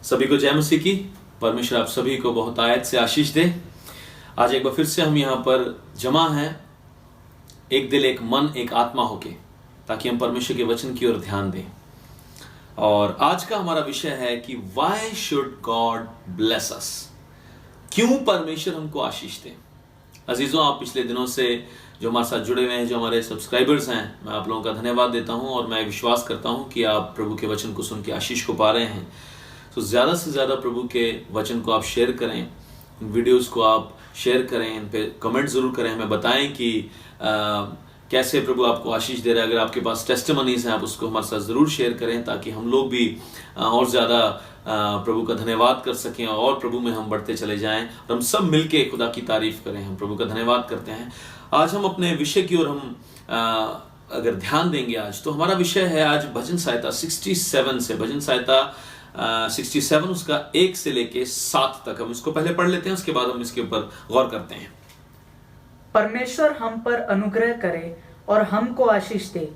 सभी को जय मसीह की। परमेश्वर आप सभी को बहुत आयत से आशीष दे। आज एक बार फिर से हम यहाँ पर जमा हैं, एक दिल, एक मन, एक आत्मा होके, ताकि हम परमेश्वर के वचन की ओर ध्यान दें। और आज का हमारा विषय है कि why should God bless us, क्यों परमेश्वर हमको आशीष दे। अजीजों, आप पिछले दिनों से जो हमारे साथ जुड़े हुए हैं, जो हमारे सब्सक्राइबर्स हैं, मैं आप लोगों का धन्यवाद देता हूं और मैं विश्वास करता हूं कि आप प्रभु के वचन को सुन के आशीष को पा रहे हैं। तो ज़्यादा से ज़्यादा प्रभु के वचन को आप शेयर करें, इन वीडियोस को आप शेयर करें, इन पे कमेंट ज़रूर करें, हमें बताएं कि कैसे प्रभु आपको आशीष दे रहा है। अगर आपके पास टेस्टिमनीज हैं, आप उसको हमारे साथ ज़रूर शेयर करें, ताकि हम लोग भी और ज़्यादा प्रभु का धन्यवाद कर सकें और प्रभु में हम बढ़ते चले जाएं और हम सब मिलके खुदा की तारीफ करें। हम प्रभु का धन्यवाद करते हैं। आज हम अपने विषय की ओर हम अगर ध्यान देंगे आज, तो हमारा विषय है आज भजन संहिता 67 से, भजन संहिता 67 उसका 1 से लेके 7 तक। हम इसको पहले पढ़ लेते हैं, उसके बाद हम इसके ऊपर गौर करते हैं। परमेश्वर हम पर अनुग्रह करे और हमको आशीष दे।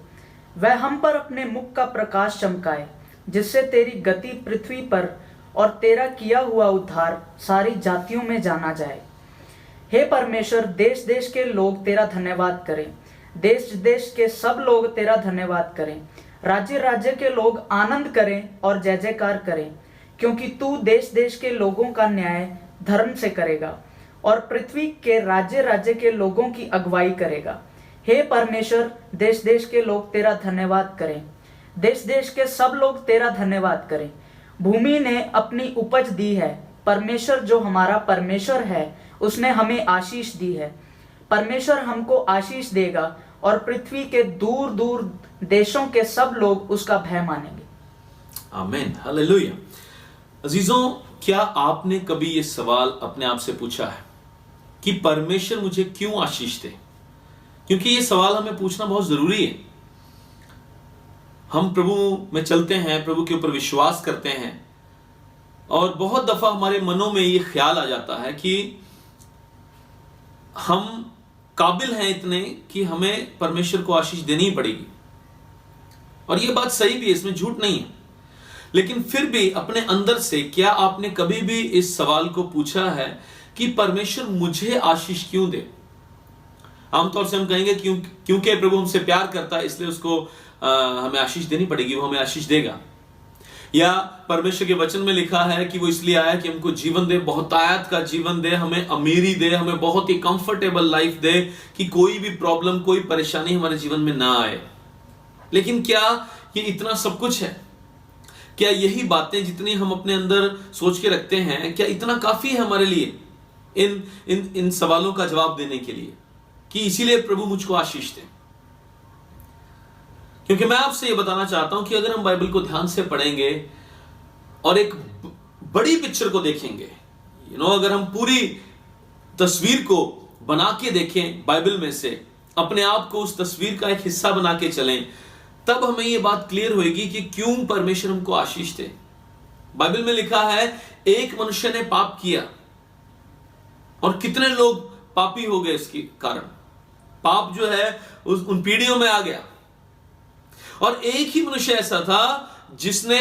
वह हम पर अपने मुख का प्रकाश चमकाए, जिससे तेरी गति पृथ्वी पर और तेरा किया हुआ उद्धार सारी जातियों में जाना जाए। हे परमेश्वर, देश देश के लोग तेरा धन्यवाद करें, देश देश के सब लोग तेरा धन्यवाद करें। राज्य राज्य के लोग आनंद करें और जय जयकार करें, क्योंकि तू देश देश के लोगों का न्याय धर्म से करेगा और पृथ्वी के राज्य राज्य के लोगों की अगुवाई करेगा। हे परमेश्वर, देश देश के लोग तेरा धन्यवाद करें, देश देश के सब लोग तेरा धन्यवाद करें। भूमि ने अपनी उपज दी है, परमेश्वर जो हमारा परमेश्वर है उसने हमें आशीष दी है। परमेश्वर हमको आशीष देगा और पृथ्वी के दूर दूर देशों के सब लोग उसका भय मानेंगे। आमीन, हालेलुया। अजीजों, क्या आपने कभी ये सवाल अपने आप से पूछा है कि परमेश्वर मुझे क्यों आशीष दे? क्योंकि ये सवाल हमें पूछना बहुत जरूरी है। हम प्रभु में चलते हैं, प्रभु के ऊपर विश्वास करते हैं, और बहुत दफा हमारे मनों में ये ख्याल आ जाता है कि हम काबिल हैं इतने कि हमें परमेश्वर को आशीष देनी ही पड़ेगी। और ये बात सही भी है, इसमें झूठ नहीं है। लेकिन फिर भी अपने अंदर से क्या आपने कभी भी इस सवाल को पूछा है कि परमेश्वर मुझे आशीष क्यों दे? आमतौर से हम कहेंगे क्योंकि प्रभु हमसे प्यार करता है, इसलिए उसको हमें आशीष देनी पड़ेगी, वो हमें आशीष देगा। या परमेश्वर के वचन में लिखा है कि वो इसलिए आया कि हमको जीवन दे, बहुतायत का जीवन दे, हमें अमीरी दे, हमें बहुत ही कंफर्टेबल लाइफ दे, कि कोई भी प्रॉब्लम, कोई परेशानी हमारे जीवन में ना आए। लेकिन क्या ये इतना सब कुछ है? क्या यही बातें जितनी हम अपने अंदर सोच के रखते हैं, क्या इतना काफी है हमारे लिए इन सवालों का जवाब देने के लिए कि इसीलिए प्रभु मुझको आशीष दे? क्योंकि मैं आपसे ये बताना चाहता हूं कि अगर हम बाइबल को ध्यान से पढ़ेंगे और एक बड़ी पिक्चर को देखेंगे, अगर हम पूरी तस्वीर को बना के देखें बाइबल में से, अपने आप को उस तस्वीर का एक हिस्सा बना के चलें, तब हमें ये बात क्लियर होगी कि क्यों परमेश्वर हमको आशीष दे। बाइबल में लिखा है, एक मनुष्य ने पाप किया और कितने लोग पापी हो गए इसके कारण। पाप जो है उन पीढ़ियों में आ गया, और एक ही मनुष्य ऐसा था जिसने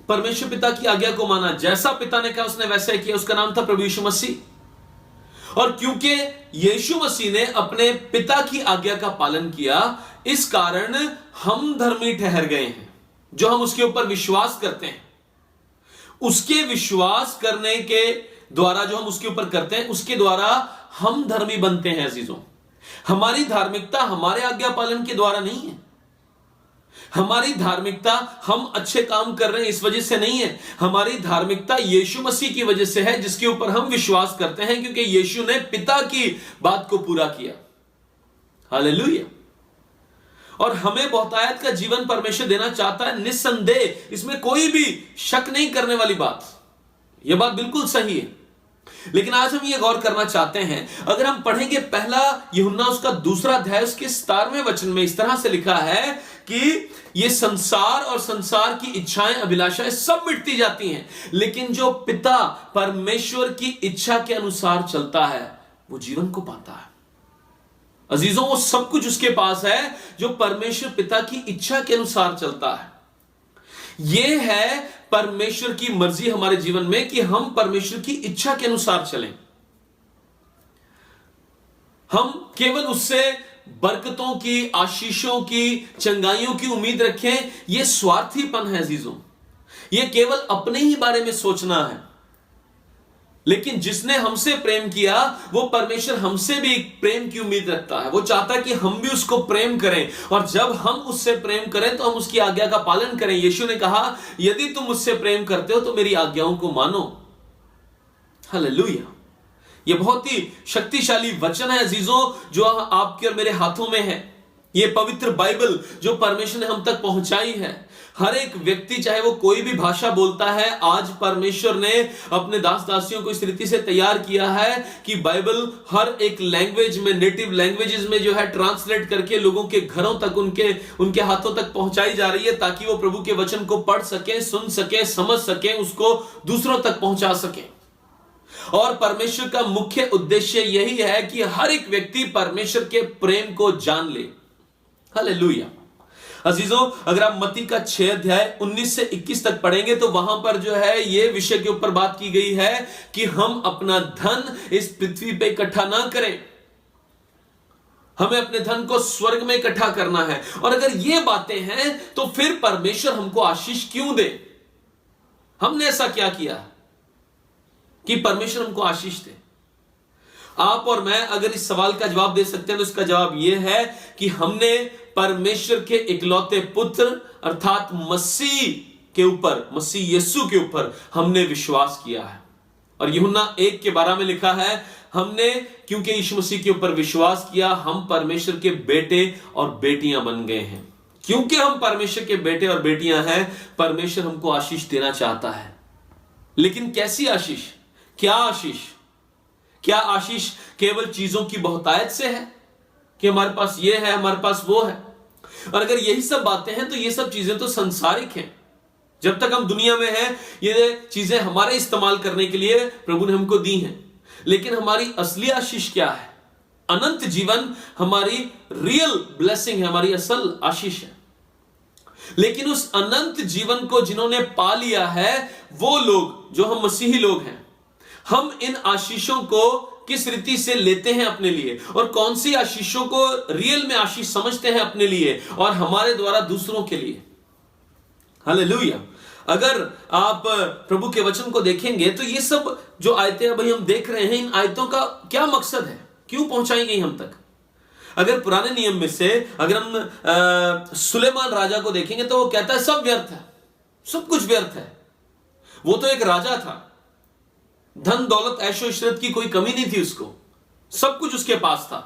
परमेश्वर पिता की आज्ञा को माना। जैसा पिता ने कहा उसने वैसा ही किया। उसका नाम था प्रभु यीशु मसीह। और क्योंकि यीशु मसीह ने अपने पिता की आज्ञा का पालन किया, इस कारण हम धर्मी ठहर गए हैं। जो हम उसके ऊपर विश्वास करते हैं, उसके विश्वास करने के द्वारा, जो हम उसके ऊपर करते हैं, उसके द्वारा हम धर्मी बनते हैं। अजीजों, हमारी धार्मिकता हमारे आज्ञा पालन के द्वारा नहीं है। हमारी धार्मिकता हम अच्छे काम कर रहे हैं इस वजह से नहीं है। हमारी धार्मिकता यीशु मसीह की वजह से है, जिसके ऊपर हम विश्वास करते हैं, क्योंकि यीशु ने पिता की बात को पूरा किया। हालेलुया। और हमें बहुतायत का जीवन परमेश्वर देना चाहता है, निस्संदेह, इसमें कोई भी शक नहीं करने वाली बात। यह बात बिल्कुल सही है। लेकिन आज हम ये गौर करना चाहते हैं, अगर हम पढ़ेंगे पहला यूहन्ना उसका 2 अध्याय उसके 17वें वचन में इस तरह से लिखा है कि ये संसार और संसार की इच्छाएं, अभिलाषाएं सब मिटती जाती हैं, लेकिन जो पिता परमेश्वर की इच्छा के अनुसार चलता है वो जीवन को पाता है। अजीजों, वो सब कुछ उसके पास है जो परमेश्वर पिता की इच्छा के अनुसार चलता है। यह है परमेश्वर की मर्जी हमारे जीवन में कि हम परमेश्वर की इच्छा के अनुसार चलें। हम केवल उससे बरकतों की, आशीषों की, चंगाइयों की उम्मीद रखें, यह स्वार्थीपन है अजीजों। यह केवल अपने ही बारे में सोचना है। लेकिन जिसने हमसे प्रेम किया, वो परमेश्वर हमसे भी प्रेम की उम्मीद रखता है। वो चाहता है कि हम भी उसको प्रेम करें, और जब हम उससे प्रेम करें तो हम उसकी आज्ञा का पालन करें। यीशु ने कहा, यदि तुम मुझसे प्रेम करते हो तो मेरी आज्ञाओं को मानो। हालेलुया। यह बहुत ही शक्तिशाली वचन है अजीजों, जो आपके और मेरे हाथों में है। यह पवित्र बाइबल जो परमेश्वर ने हम तक पहुंचाई है। हर एक व्यक्ति, चाहे वो कोई भी भाषा बोलता है, आज परमेश्वर ने अपने दास दासियों को इस रीति से तैयार किया है कि बाइबल हर एक लैंग्वेज में, नेटिव लैंग्वेजेस में जो है ट्रांसलेट करके लोगों के घरों तक, उनके हाथों तक पहुंचाई जा रही है, ताकि वो प्रभु के वचन को पढ़ सके, सुन सके, समझ सके, उसको दूसरों तक पहुंचा सके। और परमेश्वर का मुख्य उद्देश्य यही है कि हर एक व्यक्ति परमेश्वर के प्रेम को जान ले। हालेलुया। अजीजों, अगर आप मत्ती का 6 अध्याय 19 से 21 तक पढ़ेंगे तो वहां पर जो है ये विषय के ऊपर बात की गई है कि हम अपना धन इस पृथ्वी पे इकट्ठा ना करें, हमें अपने धन को स्वर्ग में इकट्ठा करना है। और अगर ये बातें हैं तो फिर परमेश्वर हमको आशीष क्यों दे? हमने ऐसा क्या किया कि परमेश्वर हमको आशीष दे? आप और मैं अगर इस सवाल का जवाब दे सकते हैं तो इसका जवाब यह है कि हमने परमेश्वर के इकलौते पुत्र अर्थात मसीह के ऊपर, मसीह यीशु के ऊपर हमने विश्वास किया है। और यूहन्ना 1:12 में लिखा है, हमने क्योंकि यीशु मसीह के ऊपर विश्वास किया, हम परमेश्वर के बेटे और बेटियां बन गए हैं। क्योंकि हम परमेश्वर के बेटे और बेटियां हैं, परमेश्वर हमको आशीष देना चाहता है। लेकिन कैसी आशीष? क्या आशीष? क्या आशीष केवल चीजों की बहुतायत से है कि हमारे पास ये है, हमारे पास वो है? और अगर यही सब बातें हैं तो ये सब चीजें तो संसारिक हैं। जब तक हम दुनिया में हैं, ये चीजें हमारे इस्तेमाल करने के लिए प्रभु ने हमको दी हैं। लेकिन हमारी असली आशीष क्या है? अनंत जीवन हमारी रियल ब्लेसिंग है, हमारी असल आशीष है। लेकिन उस अनंत जीवन को जिन्होंने पा लिया है, वो लोग जो हम मसीही लोग हैं, हम इन आशीषों को किस रीति से लेते हैं अपने लिए, और कौन सी आशीषों को रियल में आशीष समझते हैं अपने लिए और हमारे द्वारा दूसरों के लिए। हालेलुया। अगर आप प्रभु के वचन को देखेंगे तो ये सब जो आयतें अभी हम देख रहे हैं, इन आयतों का क्या मकसद है, क्यों पहुंचाई गई हम तक? अगर पुराने नियम में से अगर हम सुलेमान राजा को देखेंगे तो वो कहता है सब व्यर्थ है, सब कुछ व्यर्थ है। वो तो एक राजा था, धन दौलत ऐशो इशरत की कोई कमी नहीं थी उसको, सब कुछ उसके पास था,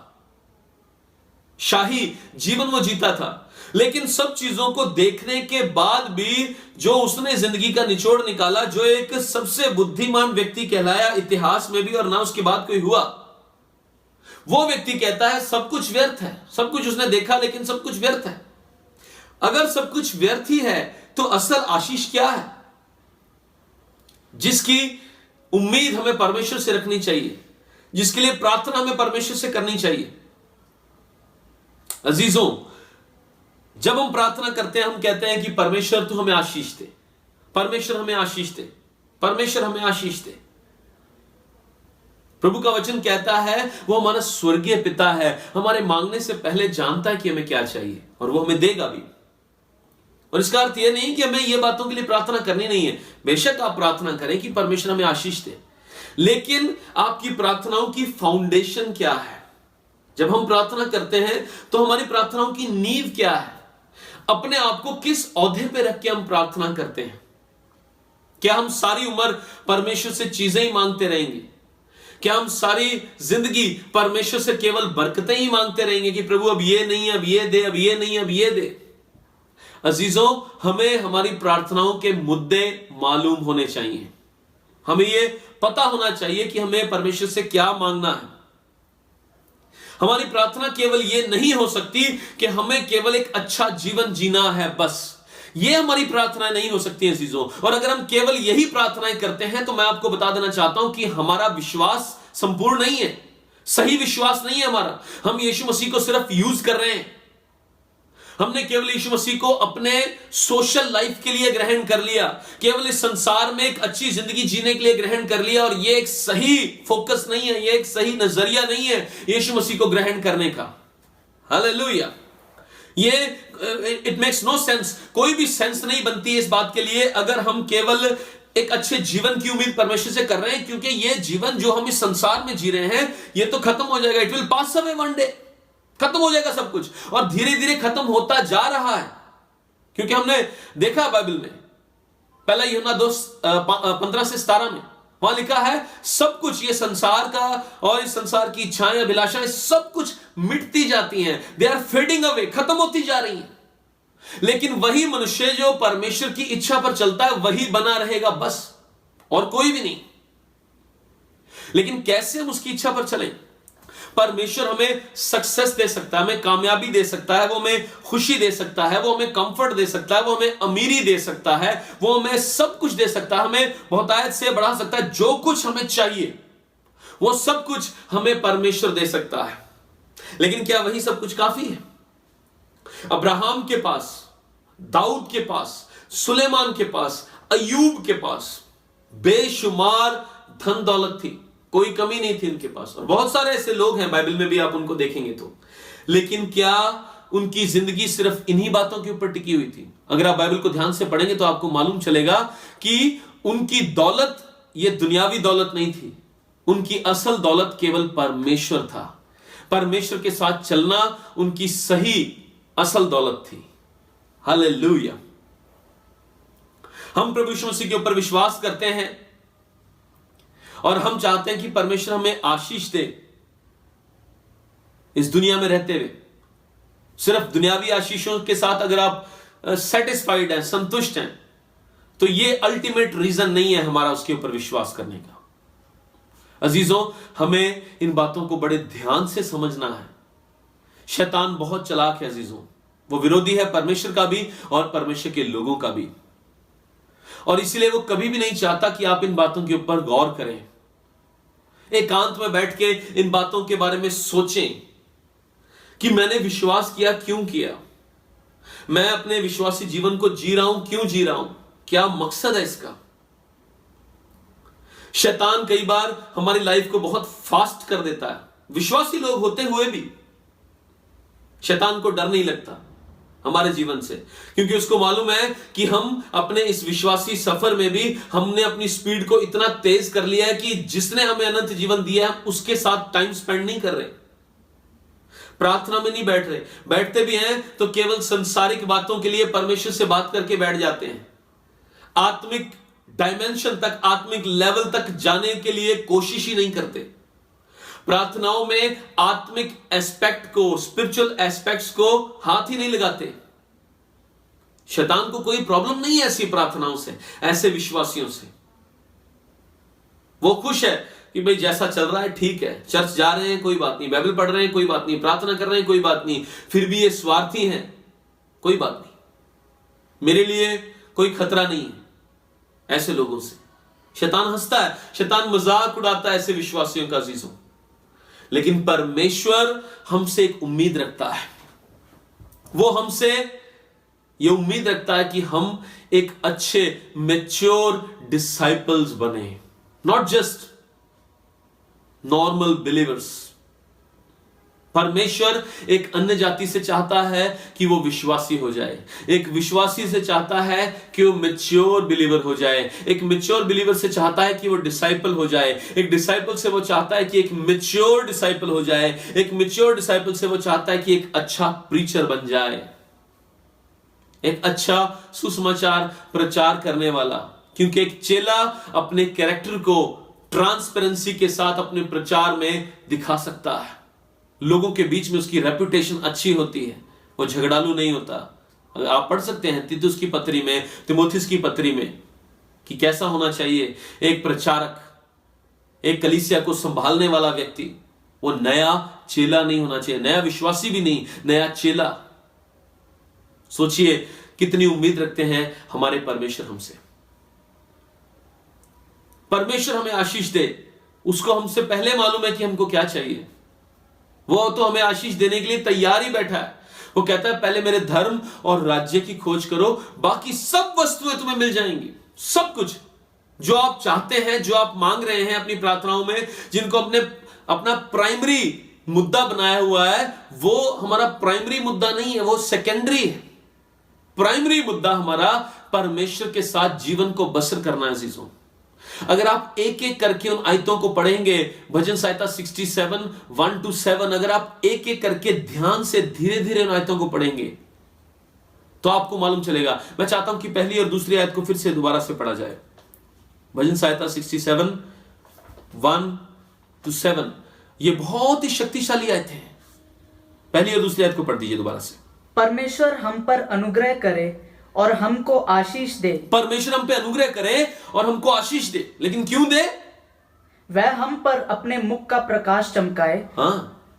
शाही जीवन वो जीता था। लेकिन सब चीजों को देखने के बाद भी जो उसने जिंदगी का निचोड़ निकाला, जो एक सबसे बुद्धिमान व्यक्ति कहलाया इतिहास में भी, और ना उसके बाद कोई हुआ, वो व्यक्ति कहता है सब कुछ व्यर्थ है। सब कुछ उसने देखा लेकिन सब कुछ व्यर्थ है। अगर सब कुछ व्यर्थ ही है तो असल आशीष क्या है जिसकी उम्मीद हमें परमेश्वर से रखनी चाहिए, जिसके लिए प्रार्थना हमें परमेश्वर से करनी चाहिए? अजीजों, जब हम प्रार्थना करते हैं हम कहते हैं कि परमेश्वर तू हमें आशीष दे, परमेश्वर हमें आशीष दे, परमेश्वर हमें आशीष दे। प्रभु का वचन कहता है वो हमारा स्वर्गीय पिता है, हमारे मांगने से पहले जानता है कि हमें क्या चाहिए और वो हमें देगा भी। और इसका अर्थ यह नहीं कि हमें ये बातों के लिए प्रार्थना करनी नहीं है। बेशक आप प्रार्थना करें कि परमेश्वर हमें आशीष दे, लेकिन आपकी प्रार्थनाओं की फाउंडेशन क्या है? जब हम प्रार्थना करते हैं तो हमारी प्रार्थनाओं की नींव क्या है? अपने आप को किस ओहदे पे रख के हम प्रार्थना करते हैं? क्या हम सारी उम्र परमेश्वर से चीजें ही मांगते रहेंगे? क्या हम सारी जिंदगी परमेश्वर से केवल बरकतें ही मांगते रहेंगे कि प्रभु अब ये नहीं, अब ये दे, अब ये नहीं, अब ये दे? अजीजों, हमें हमारी प्रार्थनाओं के मुद्दे मालूम होने चाहिए। हमें ये पता होना चाहिए कि हमें परमेश्वर से क्या मांगना है। हमारी प्रार्थना केवल ये नहीं हो सकती कि हमें केवल एक अच्छा जीवन जीना है, बस ये हमारी प्रार्थनाएं नहीं हो सकती हैं अजीजों। और अगर हम केवल यही प्रार्थनाएं करते हैं तो मैं आपको बता देना चाहता हूं कि हमारा विश्वास संपूर्ण नहीं है, सही विश्वास नहीं है हमारा। हम यीशु मसीह को सिर्फ यूज कर रहे हैं। हमने केवल यीशु मसीह को अपने सोशल लाइफ के लिए ग्रहण कर लिया, केवल इस संसार में एक अच्छी जिंदगी जीने के लिए ग्रहण कर लिया, और ये एक सही फोकस नहीं है, ये एक सही नजरिया नहीं है यीशु मसीह को ग्रहण करने का। हालेलुया। ये इट मेक्स नो सेंस, कोई भी सेंस नहीं बनती इस बात के लिए अगर हम केवल एक अच्छे जीवन की उम्मीद परमेश्वर से कर रहे हैं, क्योंकि ये जीवन जो हम इस संसार में जी रहे हैं ये तो खत्म हो जाएगा। It will pass away one day, खत्म हो जाएगा सब कुछ, और धीरे धीरे खत्म होता जा रहा है। क्योंकि हमने देखा बाइबल में, पहला यूहन्ना 2:15-17 में वहां लिखा है सब कुछ, ये संसार का और इस संसार की इच्छाएं अभिलाषाएं सब कुछ मिटती जाती हैं, दे आर फेडिंग अवे, खत्म होती जा रही हैं। लेकिन वही मनुष्य जो परमेश्वर की इच्छा पर चलता है वही बना रहेगा बस, और कोई भी नहीं। लेकिन कैसे हम उसकी इच्छा पर चलें? परमेश्वर हमें सक्सेस दे सकता है, हमें कामयाबी दे सकता है, वो हमें खुशी दे सकता है, वो हमें कंफर्ट दे सकता है, वो हमें अमीरी दे सकता है, वो हमें सब कुछ दे सकता है, हमें बहुतायत से बढ़ा सकता है। जो कुछ हमें चाहिए वो सब कुछ हमें परमेश्वर दे सकता है। लेकिन क्या वही सब कुछ काफी है? अब्राहम के पास, दाऊद के पास, सुलेमान के पास, अय्यूब के पास बेशुमार धन दौलत थी, कोई कमी नहीं थी उनके पास, और बहुत सारे ऐसे लोग हैं बाइबल में भी, आप उनको देखेंगे तो। लेकिन क्या उनकी जिंदगी सिर्फ इन्हीं बातों के ऊपर टिकी हुई थी? अगर आप बाइबल को ध्यान से पढ़ेंगे तो आपको मालूम चलेगा कि उनकी दौलत ये दुनियावी दौलत नहीं थी, उनकी असल दौलत केवल परमेश्वर था। परमेश्वर के साथ चलना उनकी सही असल दौलत थी। हालेलुया। हम प्रभु यीशु मसीह के ऊपर विश्वास करते हैं और हम चाहते हैं कि परमेश्वर हमें आशीष दे इस दुनिया में रहते हुए। सिर्फ दुनियावी आशीषों के साथ अगर आप सेटिस्फाइड हैं, संतुष्ट हैं, तो ये अल्टीमेट रीजन नहीं है हमारा उसके ऊपर विश्वास करने का। अजीजों, हमें इन बातों को बड़े ध्यान से समझना है। शैतान बहुत चालाक है अजीजों, वो विरोधी है परमेश्वर का भी और परमेश्वर के लोगों का भी, और इसलिए वो कभी भी नहीं चाहता कि आप इन बातों के ऊपर गौर करें, एकांत में बैठ के इन बातों के बारे में सोचें कि मैंने विश्वास किया, क्यों किया, मैं अपने विश्वासी जीवन को जी रहा हूं, क्यों जी रहा हूं, क्या मकसद है इसका। शैतान कई बार हमारी लाइफ को बहुत फास्ट कर देता है, विश्वासी लोग होते हुए भी शैतान को डर नहीं लगता हमारे जीवन से, क्योंकि उसको मालूम है कि हम अपने इस विश्वासी सफर में भी हमने अपनी स्पीड को इतना तेज कर लिया है कि जिसने हमें अनंत जीवन दिया है उसके साथ टाइम स्पेंड नहीं कर रहे, प्रार्थना में नहीं बैठ रहे, बैठते भी हैं तो केवल सांसारिक बातों के लिए परमेश्वर से बात करके बैठ जाते हैं। आत्मिक डायमेंशन तक, आत्मिक लेवल तक जाने के लिए कोशिश ही नहीं करते। प्रार्थनाओं में आत्मिक एस्पेक्ट को, स्पिरिचुअल एस्पेक्ट्स को हाथ ही नहीं लगाते। शैतान को कोई प्रॉब्लम नहीं है ऐसी प्रार्थनाओं से, ऐसे विश्वासियों से। वो खुश है कि भाई जैसा चल रहा है ठीक है, चर्च जा रहे हैं कोई बात नहीं, बाइबल पढ़ रहे हैं कोई बात नहीं, प्रार्थना कर रहे हैं कोई बात नहीं, फिर भी ये स्वार्थी हैं कोई बात नहीं, मेरे लिए कोई खतरा नहीं है। ऐसे लोगों से शैतान हंसता है, शैतान मजाक उड़ाता है ऐसे विश्वासियों का अजीजों। लेकिन परमेश्वर हमसे एक उम्मीद रखता है, वो हमसे ये उम्मीद रखता है कि हम एक अच्छे मैच्योर डिसाइपल्स बने, नॉट जस्ट नॉर्मल बिलीवर्स। परमेश्वर एक अन्य जाति से चाहता है कि वो विश्वासी हो जाए, एक विश्वासी से चाहता है कि वो मैच्योर बिलीवर हो जाए, एक मैच्योर बिलीवर से चाहता है कि वो डिसाइपल हो जाए, एक डिसाइपल से वो चाहता है कि एक मैच्योर डिसाइपल हो जाए, एक मैच्योर डिसाइपल से वो चाहता है कि एक अच्छा प्रीचर बन जाए, एक अच्छा सुसमाचार प्रचार करने वाला। क्योंकि एक चेला अपने कैरेक्टर को ट्रांसपेरेंसी के साथ अपने प्रचार में दिखा सकता है, लोगों के बीच में उसकी रेपुटेशन अच्छी होती है, वो झगड़ालू नहीं होता। आप पढ़ सकते हैं तीतुस की पत्री में, तिमोथियस की पत्री में कि कैसा होना चाहिए एक प्रचारक, एक कलीसिया को संभालने वाला व्यक्ति। वो नया चेला नहीं होना चाहिए, नया विश्वासी भी नहीं, नया चेला। सोचिए कितनी उम्मीद रखते हैं हमारे परमेश्वर हमसे। परमेश्वर हमें आशीष दे, उसको हमसे पहले मालूम है कि हमको क्या चाहिए। वो तो हमें आशीष देने के लिए तैयार ही बैठा है। वो कहता है पहले मेरे धर्म और राज्य की खोज करो, बाकी सब वस्तुएं तुम्हें मिल जाएंगी। सब कुछ जो आप चाहते हैं, जो आप मांग रहे हैं अपनी प्रार्थनाओं में, जिनको अपना प्राइमरी मुद्दा बनाया हुआ है, वो हमारा प्राइमरी मुद्दा नहीं है, वो सेकेंडरी है। प्राइमरी मुद्दा हमारा परमेश्वर के साथ जीवन को बसर करना है अजीजों। अगर आप एक एक करके उन आयतों को पढ़ेंगे, भजन संहिता 67 1-7, अगर आप एक एक करके ध्यान से धीरे धीरे उन आयतों को पढ़ेंगे तो आपको मालूम चलेगा। मैं चाहता हूं कि पहली और दूसरी आयत को फिर से दोबारा से पढ़ा जाए। भजन संहिता 67 1-7, ये बहुत ही शक्तिशाली आयतें हैं। पहली और दूसरी आयत को पढ़ दीजिए दोबारा से। परमेश्वर हम पर अनुग्रह करे और हमको आशीष दे। परमेश्वर हम पे अनुग्रह करे और हमको आशीष दे, लेकिन क्यों दे? वह हम पर अपने मुख का प्रकाश चमकाए,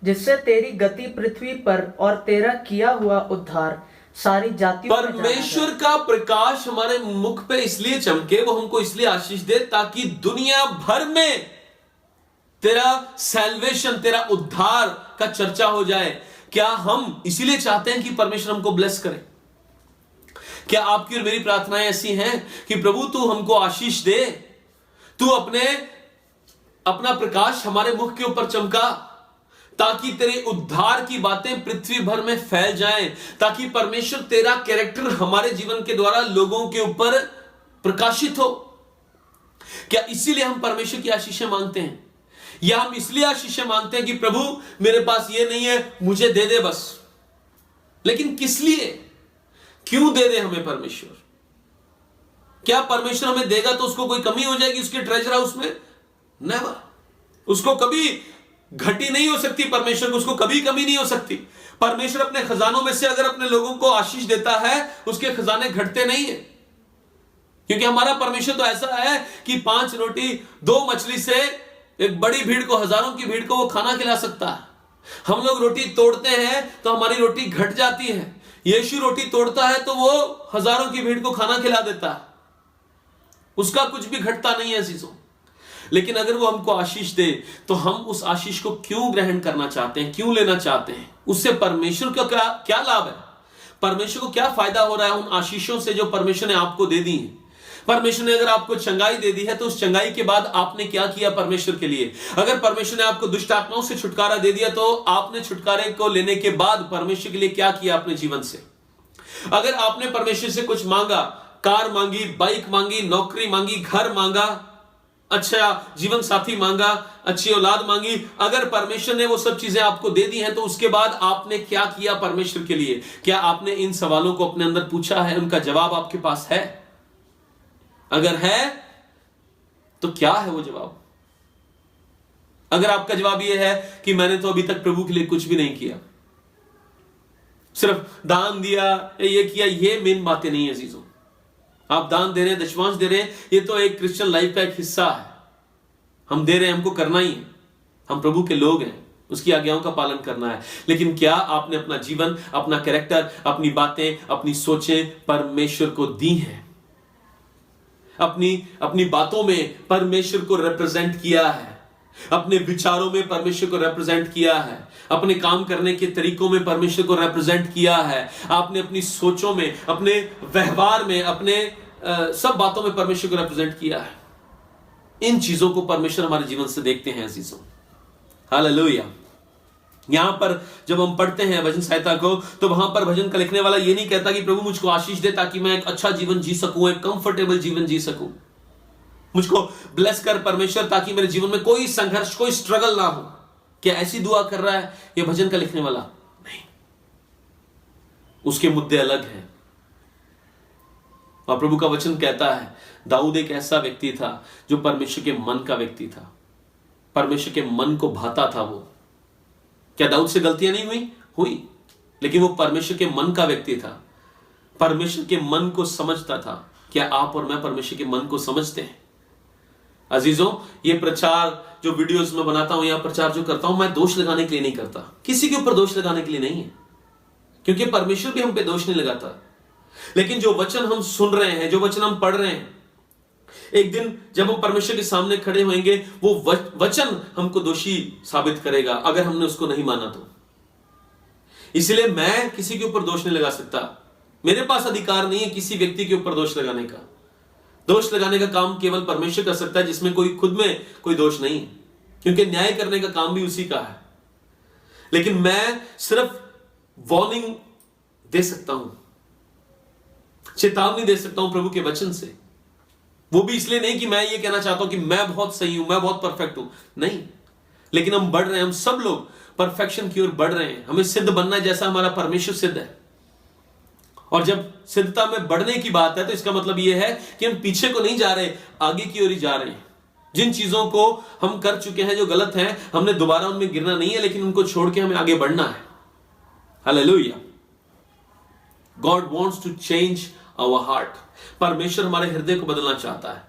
जिससे तेरी गति पृथ्वी पर और तेरा किया हुआ उद्धार सारी जातियों में परमेश्वर का प्रकाश हमारे मुख पे इसलिए चमके, वो हमको इसलिए आशीष दे ताकि दुनिया भर में तेरा सैल्वेशन, तेरा उद्धार का चर्चा हो जाए। क्या हम इसीलिए चाहते हैं कि परमेश्वर हमको ब्लेस करे? क्या आपकी और मेरी प्रार्थनाएं ऐसी हैं कि प्रभु तू हमको आशीष दे, तू अपना प्रकाश हमारे मुख के ऊपर चमका, ताकि तेरे उद्धार की बातें पृथ्वी भर में फैल जाएं, ताकि परमेश्वर तेरा कैरेक्टर हमारे जीवन के द्वारा लोगों के ऊपर प्रकाशित हो? क्या इसीलिए हम परमेश्वर की आशीषें मांगते हैं? या हम इसलिए आशीषें मांगते हैं कि प्रभु मेरे पास ये नहीं है, मुझे दे दे बस? लेकिन किस लिए, क्यों दे दे हमें परमेश्वर? क्या परमेश्वर हमें देगा तो उसको कोई कमी हो जाएगी उसके ट्रेजर हाउस में? नेवर। उसको कभी घटी नहीं हो सकती, परमेश्वर को उसको कभी कमी नहीं हो सकती। परमेश्वर अपने खजानों में से अगर अपने लोगों को आशीष देता है, उसके खजाने घटते नहीं है। क्योंकि हमारा परमेश्वर तो ऐसा है कि 5 रोटी 2 मछली से एक बड़ी भीड़ को, हजारों की भीड़ को वो खाना खिला सकता है। हम लोग रोटी तोड़ते हैं तो हमारी रोटी घट जाती है। यीशु रोटी तोड़ता है तो वो हजारों की भीड़ को खाना खिला देता है, उसका कुछ भी घटता नहीं है चीजों। लेकिन अगर वो हमको आशीष दे तो हम उस आशीष को क्यों ग्रहण करना चाहते हैं, क्यों लेना चाहते हैं? उससे परमेश्वर का क्या लाभ है? परमेश्वर को क्या फायदा हो रहा है उन आशीषों से जो परमेश्वर ने आपको दे दी है? परमेश्वर ने अगर आपको चंगाई दे दी है तो उस चंगाई के बाद आपने क्या किया परमेश्वर के लिए? अगर परमेश्वर ने आपको दुष्ट आत्माओं से छुटकारा दे दिया तो आपने छुटकारे को लेने के बाद परमेश्वर के लिए क्या किया अपने जीवन से? अगर आपने परमेश्वर से कुछ मांगा, कार मांगी, बाइक मांगी, नौकरी मांगी, घर मांगा, अच्छा जीवन साथी मांगा, अच्छी औलाद मांगी, अगर परमेश्वर ने वो सब चीजें आपको दे दी हैं तो उसके बाद आपने क्या किया परमेश्वर के लिए? क्या आपने इन सवालों को अपने अंदर पूछा है? उनका जवाब आपके पास है? अगर है तो क्या है वो जवाब? अगर आपका जवाब यह है कि मैंने तो अभी तक प्रभु के लिए कुछ भी नहीं किया, सिर्फ दान दिया, ये किया, ये मेन बातें नहीं है अजीजों। आप दान दे रहे हैं, दशमांश दे रहे हैं, ये तो एक क्रिश्चियन लाइफ का एक हिस्सा है। हम दे रहे हैं, हमको करना ही है, हम प्रभु के लोग हैं, उसकी आज्ञाओं का पालन करना है। लेकिन क्या आपने अपना जीवन, अपना कैरेक्टर, अपनी बातें, अपनी सोचें परमेश्वर को दी हैं? अपनी बातों में परमेश्वर को रिप्रेजेंट किया है, अपने विचारों में परमेश्वर को रिप्रेजेंट किया है, अपने काम करने के तरीकों में परमेश्वर को रिप्रेजेंट किया है, आपने अपनी सोचों में, अपने व्यवहार में, अपने सब बातों में परमेश्वर को रिप्रेजेंट किया है। इन चीजों को परमेश्वर हमारे जीवन से देखते हैं अजीजों। हालेलुया। यहां पर जब हम पढ़ते हैं भजन संहिता को तो वहां पर भजन का लिखने वाला ये नहीं कहता कि प्रभु मुझको आशीष दे ताकि मैं एक अच्छा जीवन जी सकूं, एक कंफर्टेबल जीवन जी सकूं, मुझको ब्लेस कर परमेश्वर ताकि मेरे जीवन में कोई संघर्ष, कोई स्ट्रगल ना हो। क्या ऐसी दुआ कर रहा है ये भजन का लिखने वाला? नहीं, उसके मुद्दे अलग हैं। और प्रभु का वचन कहता है दाऊद एक ऐसा व्यक्ति था जो परमेश्वर के मन का व्यक्ति था, परमेश्वर के मन को भाता था वो। क्या दाऊद से गलतियां नहीं हुई? लेकिन वो परमेश्वर के मन का व्यक्ति था, परमेश्वर के मन को समझता था। क्या आप और मैं परमेश्वर के मन को समझते हैं? अजीजों, ये प्रचार जो वीडियोस में बनाता हूं या प्रचार जो करता हूं, मैं दोष लगाने के लिए नहीं करता, किसी के ऊपर दोष लगाने के लिए नहीं है, क्योंकि परमेश्वर भी हम पे दोष नहीं लगाता। लेकिन जो वचन हम सुन रहे हैं, जो वचन हम पढ़ रहे हैं, एक दिन जब हम परमेश्वर के सामने खड़े होंगे वो वचन हमको दोषी साबित करेगा अगर हमने उसको नहीं माना तो। इसलिए मैं किसी के ऊपर दोष नहीं लगा सकता। मेरे पास अधिकार नहीं है किसी व्यक्ति के ऊपर दोष लगाने का। दोष लगाने का काम केवल परमेश्वर कर सकता है, जिसमें कोई खुद में कोई दोष नहीं है, क्योंकि न्याय करने का काम भी उसी का है। लेकिन मैं सिर्फ वार्निंग दे सकता हूं, चेतावनी दे सकता हूं प्रभु के वचन से। वो भी इसलिए नहीं कि मैं ये कहना चाहता हूं कि मैं बहुत सही हूं, मैं बहुत परफेक्ट हूं, नहीं। लेकिन हम बढ़ रहे हैं, हम सब लोग परफेक्शन की ओर बढ़ रहे हैं। हमें सिद्ध बनना है जैसा हमारा परमेश्वर सिद्ध है। और जब सिद्धता में बढ़ने की बात है तो इसका मतलब यह है कि हम पीछे को नहीं जा रहे, आगे की ओर ही जा रहे हैं। जिन चीजों को हम कर चुके हैं जो गलत हैं, हमने दोबारा उनमें गिरना नहीं है, लेकिन उनको छोड़ के हमें आगे बढ़ना है। Hallelujah. God wants to change our heart. परमेश्वर हमारे हृदय को बदलना चाहता है,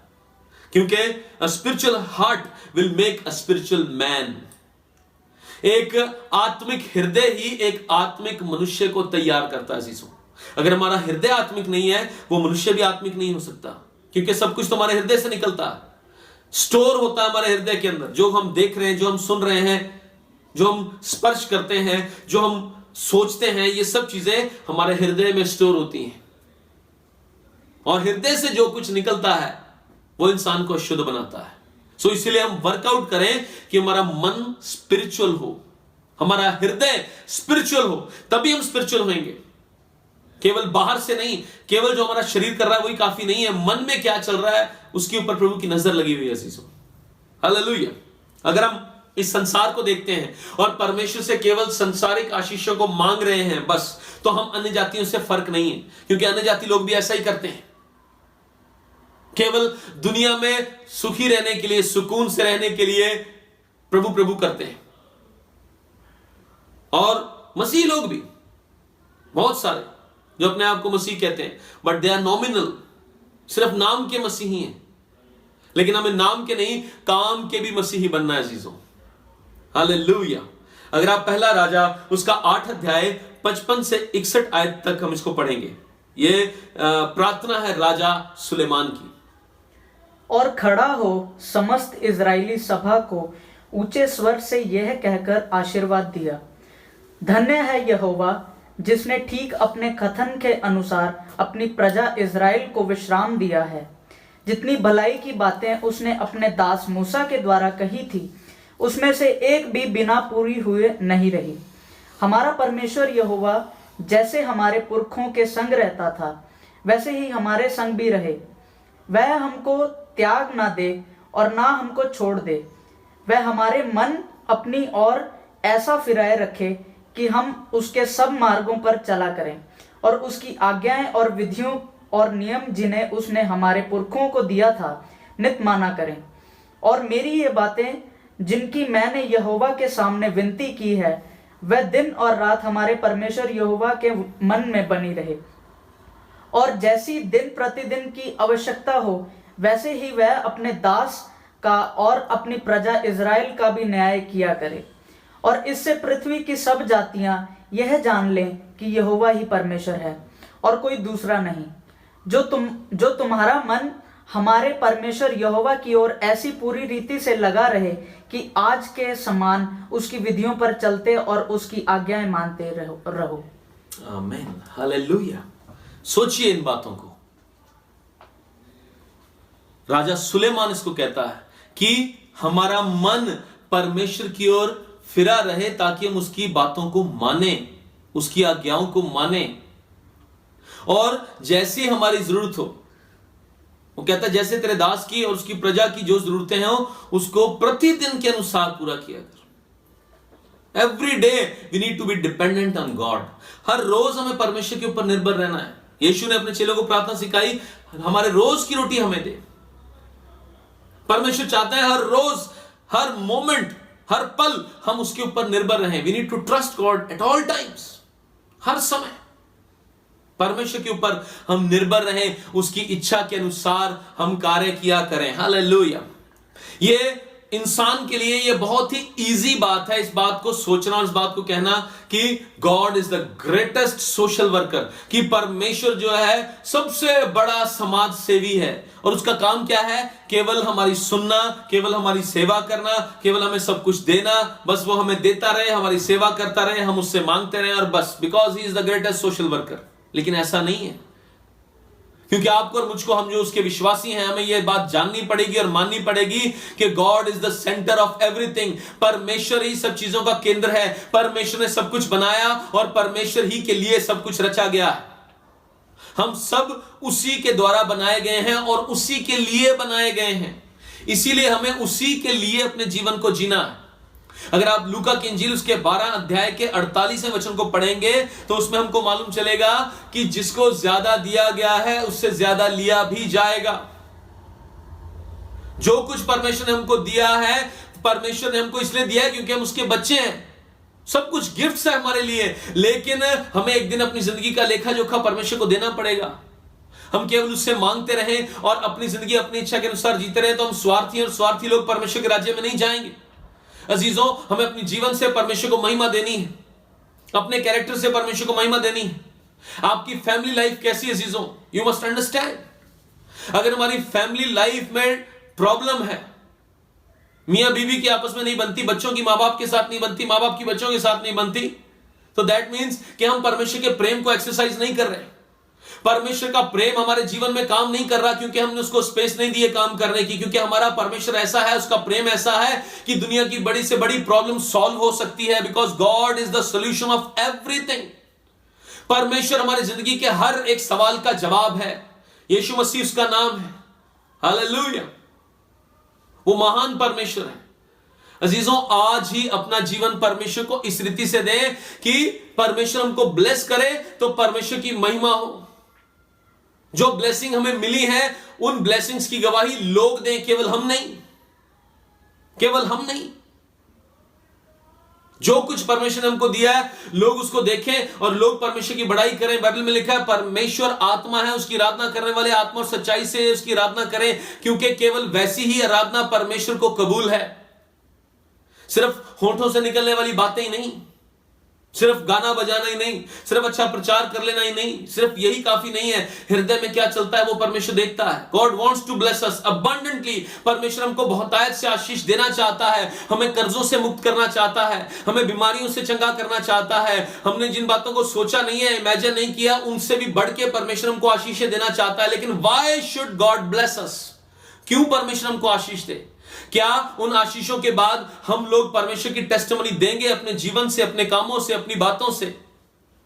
क्योंकि a spiritual heart will make a spiritual man. एक आत्मिक हृदय ही एक आत्मिक मनुष्य को तैयार करता है अजीजों। अगर हमारा हृदय आत्मिक नहीं है, वो मनुष्य भी आत्मिक नहीं हो सकता, क्योंकि सब कुछ तो हमारे हृदय से निकलता है। स्टोर होता है हमारे हृदय के अंदर। जो हम देख रहे हैं, जो हम सुन रहे हैं, जो हम स्पर्श करते हैं, जो हम सोचते हैं, ये सब चीजें हमारे हृदय में स्टोर होती हैं। और हृदय से जो कुछ निकलता है वो इंसान को शुद्ध बनाता है। सो इसलिए हम वर्कआउट करें कि हमारा मन स्पिरिचुअल हो, हमारा हृदय स्पिरिचुअल हो, तभी हम स्पिरिचुअल होंगे। केवल बाहर से नहीं, केवल जो हमारा शरीर कर रहा है वही काफी नहीं है। मन में क्या चल रहा है उसके ऊपर प्रभु की नजर लगी हुई है अजीजों। हालेलुया। अगर हम इस संसार को देखते हैं और परमेश्वर से केवल सांसारिक आशीषों को मांग रहे हैं बस, तो हम अन्य जातियों से फर्क नहीं है, क्योंकि अन्य जाति लोग भी ऐसा ही करते हैं। केवल दुनिया में सुखी रहने के लिए, सुकून से रहने के लिए प्रभु प्रभु करते हैं। और मसीह लोग भी बहुत सारे जो अपने आप को मसीह कहते हैं, बट दे आर नॉमिनल, सिर्फ नाम के मसीही हैं। लेकिन हमें नाम के नहीं, काम के भी मसीही बनना है अजीजों। हालेलुया। अगर आप पहला राजा उसका 8 अध्याय 55 से 61 आयत तक हम इसको पढ़ेंगे। ये प्रार्थना है राजा सुलेमान की। और खड़ा हो समस्त इजरायली सभा को ऊंचे स्वर से यह कहकर आशीर्वाद दिया, धन्य है यहोवा जिसने ठीक अपने कथन के अनुसार अपनी प्रजा इजराइल को विश्राम दिया है। जितनी भलाई की बातें उसने अपने दास मूसा के द्वारा कही थी, उसमें से एक भी बिना पूरी हुए नहीं रही। हमारा परमेश्वर यहोवा जैसे हमारे पुरखों के संग रहता था, वैसे ही हमारे संग भी रहे। वह हमको त्याग ना दे और ना हमको छोड़ दे। वह हमारे मन अपनी ओर ऐसा फिराए रखे कि हम उसके सब मार्गों पर चला करें और उसकी आज्ञाएं और विधियों और नियम जिन्हें उसने हमारे पुरखों को दिया था नित माना करें। और मेरी ये बातें जिनकी मैंने यहोवा के सामने विनती की है, वह दिन और रात हमारे परमेश्वर यहोवा के मन में बनी रहे। और जैसी दिन प्रतिदिन की आवश्यकता हो, वैसे ही वह अपने दास का और अपनी प्रजा इजराइल का भी न्याय किया करे। और इससे पृथ्वी की सब जातियां यह जान लें कि यहोवा ही परमेश्वर है और कोई दूसरा नहीं। जो तुम्हारा मन हमारे परमेश्वर यहोवा की ओर ऐसी पूरी रीति से लगा रहे कि आज के समान उसकी विधियों पर चलते और उसकी आज्ञाएं मानते रहो। आमीन। हालेलुया। सोचिए इन बातों को। राजा सुलेमान इसको कहता है कि हमारा मन परमेश्वर की ओर फिरा रहे ताकि हम उसकी बातों को माने, उसकी आज्ञाओं को माने। और जैसी हमारी जरूरत हो, वो कहता है जैसे तेरे दास की और उसकी प्रजा की जो जरूरतें हैं उसको प्रतिदिन के अनुसार पूरा किया कर। Every day we need to be dependent on God. हर रोज हमें परमेश्वर के ऊपर निर्भर रहना है। यीशु ने अपने चेलों को प्रार्थना सिखाई, हमारे रोज की रोटी हमें दे। परमेश्वर चाहता है हर रोज, हर मोमेंट, हर पल हम उसके ऊपर निर्भर रहें। We need to trust God at all times. हर समय परमेश्वर के ऊपर हम निर्भर रहें, उसकी इच्छा के अनुसार हम कार्य किया करें। हालेलुया। ये इंसान के लिए यह बहुत ही इजी बात है इस बात को सोचना और इस बात को कहना कि God is the greatest social worker, कि परमेश्वर जो है सबसे बड़ा समाज सेवी है और उसका काम क्या है? केवल हमारी सुनना, केवल हमारी सेवा करना, केवल हमें सब कुछ देना, बस वो हमें देता रहे, हमारी सेवा करता रहे, हम उससे मांगते रहे और बस, because he is the greatest social worker. लेकिन ऐसा नहीं है, क्योंकि आपको और मुझको, हम जो उसके विश्वासी हैं, हमें यह बात जाननी पड़ेगी और माननी पड़ेगी कि God is the centre of everything. परमेश्वर ही सब चीजों का केंद्र है, परमेश्वर ने सब कुछ बनाया और परमेश्वर ही के लिए सब कुछ रचा गया है। हम सब उसी के द्वारा बनाए गए हैं और उसी के लिए बनाए गए हैं, इसीलिए हमें उसी के लिए अपने जीवन को जीना है। अगर आप लूका की इंजील उसके 12 अध्याय के 48वें वचन को पढ़ेंगे तो उसमें हमको मालूम चलेगा कि जिसको ज्यादा दिया गया है उससे ज्यादा लिया भी जाएगा। जो कुछ परमेश्वर ने हमको दिया है, परमेश्वर ने हमको इसलिए दिया है क्योंकि हम उसके बच्चे हैं। सब कुछ गिफ्ट्स है हमारे लिए, लेकिन हमें एक दिन अपनी जिंदगी का लेखा जोखा परमेश्वर को देना पड़ेगा। हम केवल उससे मांगते रहें और अपनी जिंदगी अपनी इच्छा के अनुसार जीते रहे तो हम स्वार्थी और स्वार्थी लोग परमेश्वर के राज्य में नहीं जाएंगे। अजीजों, हमें अपने जीवन से परमेश्वर को महिमा देनी है, अपने कैरेक्टर से परमेश्वर को महिमा देनी है। आपकी फैमिली लाइफ कैसी है अजीजों? You must understand. अगर हमारी फैमिली लाइफ में प्रॉब्लम है, मियां बीवी की आपस में नहीं बनती, बच्चों की मां बाप के साथ नहीं बनती, मां बाप की बच्चों के साथ नहीं बनती, तो दैट मीन्स कि हम परमेश्वर के प्रेम को एक्सरसाइज नहीं कर रहे। परमेश्वर का प्रेम हमारे जीवन में काम नहीं कर रहा क्योंकि हमने उसको स्पेस नहीं दी है काम करने की, क्योंकि हमारा परमेश्वर ऐसा है, उसका प्रेम ऐसा है कि दुनिया की बड़ी से बड़ी प्रॉब्लम सॉल्व हो सकती है, because God is the solution of everything. परमेश्वर हमारी जिंदगी के हर एक सवाल का जवाब है। यीशु मसीह उसका नाम है। हालेलुया, वो महान परमेश्वर है। अजीजों, आज ही अपना जीवन परमेश्वर को इस रीति से दें कि परमेश्वर हमको ब्लेस करे तो परमेश्वर की महिमा हो। जो ब्लेसिंग हमें मिली है उन ब्लेसिंग्स की गवाही लोग दें, केवल हम नहीं, केवल हम नहीं। जो कुछ परमेश्वर ने हमको दिया है लोग उसको देखें और लोग परमेश्वर की बड़ाई करें। बाइबल में लिखा है परमेश्वर आत्मा है, उसकी आराधना करने वाले आत्मा और सच्चाई से उसकी आराधना करें, क्योंकि केवल वैसी ही आराधना परमेश्वर को कबूल है। सिर्फ होठों से निकलने वाली बातें ही नहीं, सिर्फ गाना बजाना ही नहीं, सिर्फ अच्छा प्रचार कर लेना ही नहीं, सिर्फ यही काफी नहीं है। हृदय में क्या चलता है वो परमेश्वर देखता है। God wants to bless us abundantly. परमेश्वर हमको बहुतायत से आशीष देना चाहता है, हमें कर्जों से मुक्त करना चाहता है, हमें बीमारियों से चंगा करना चाहता है। हमने जिन बातों को सोचा नहीं है, इमेजिन नहीं किया, उनसे भी बढ़ के परमेश्वर हमको आशीषें देना चाहता है। लेकिन why should God bless us? क्यों परमेश्वर हमको आशीष दे? क्या उन आशीषों के बाद हम लोग परमेश्वर की टेस्टिमनी देंगे अपने जीवन से, अपने कामों से, अपनी बातों से,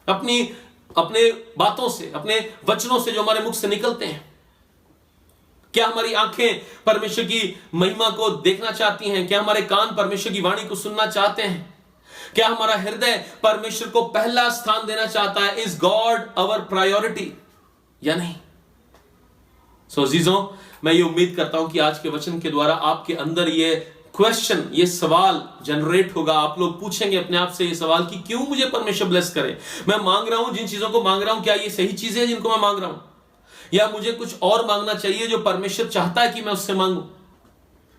अपने बातों से, अपने वचनों से जो हमारे मुख से निकलते हैं? क्या हमारी आंखें परमेश्वर की महिमा को देखना चाहती हैं? क्या हमारे कान परमेश्वर की वाणी को सुनना चाहते हैं? क्या हमारा हृदय परमेश्वर को पहला स्थान देना चाहता है? इज गॉड आवर प्रायोरिटी या नहीं? सो अजीजों, मैं ये उम्मीद करता हूं कि आज के वचन के द्वारा आपके अंदर ये क्वेश्चन, ये सवाल जनरेट होगा। आप लोग पूछेंगे अपने आप से ये सवाल कि क्यों मुझे परमेश्वर ब्लेस करे? मैं मांग रहा हूं, जिन चीजों को मांग रहा हूं, क्या ये सही चीजें हैं जिनको मैं मांग रहा हूं, या मुझे कुछ और मांगना चाहिए जो परमेश्वर चाहता है कि मैं उससे मांगूं?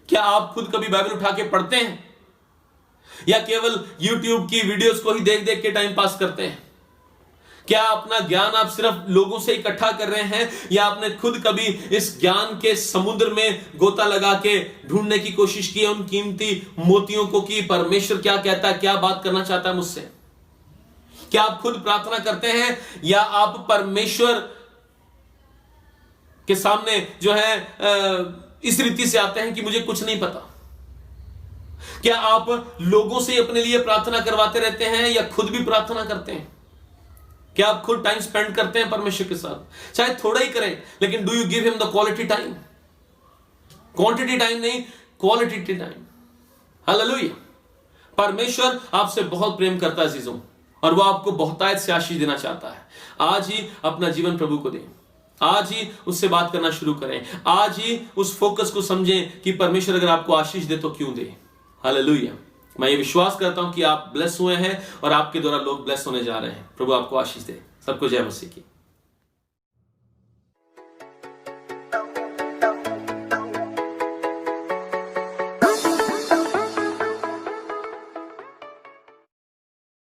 क्या आप खुद कभी बाइबल उठा के पढ़ते हैं या केवल यूट्यूब की वीडियोस को ही देख देख के टाइम पास करते हैं? क्या अपना ज्ञान आप सिर्फ लोगों से इकट्ठा कर रहे हैं या आपने खुद कभी इस ज्ञान के समुद्र में गोता लगा के ढूंढने की कोशिश की है उन कीमती मोतियों को कि परमेश्वर क्या कहता है, क्या बात करना चाहता है मुझसे? क्या आप खुद प्रार्थना करते हैं या आप परमेश्वर के सामने जो है इस रीति से आते हैं कि मुझे कुछ नहीं पता? क्या आप लोगों से अपने लिए प्रार्थना करवाते रहते हैं या खुद भी प्रार्थना करते हैं? क्या आप खुद टाइम स्पेंड करते हैं परमेश्वर के साथ? चाहे थोड़ा ही करें, लेकिन do you give him the quality time? Quantity time नहीं, क्वालिटी टाइम। हालेलुया। परमेश्वर आपसे बहुत प्रेम करता है अजीजों, और वो आपको बहुतायत से आशीष देना चाहता है। आज ही अपना जीवन प्रभु को दें, आज ही उससे बात करना शुरू करें, आज ही उस फोकस को समझें कि परमेश्वर अगर आपको आशीष दे तो क्यों दे। हालेलुया। मैं ये विश्वास करता हूं कि आप ब्लेस हुए हैं और आपके द्वारा लोग ब्लेस होने जा रहे हैं। प्रभु आपको आशीष दे। सबको जय मसीह की।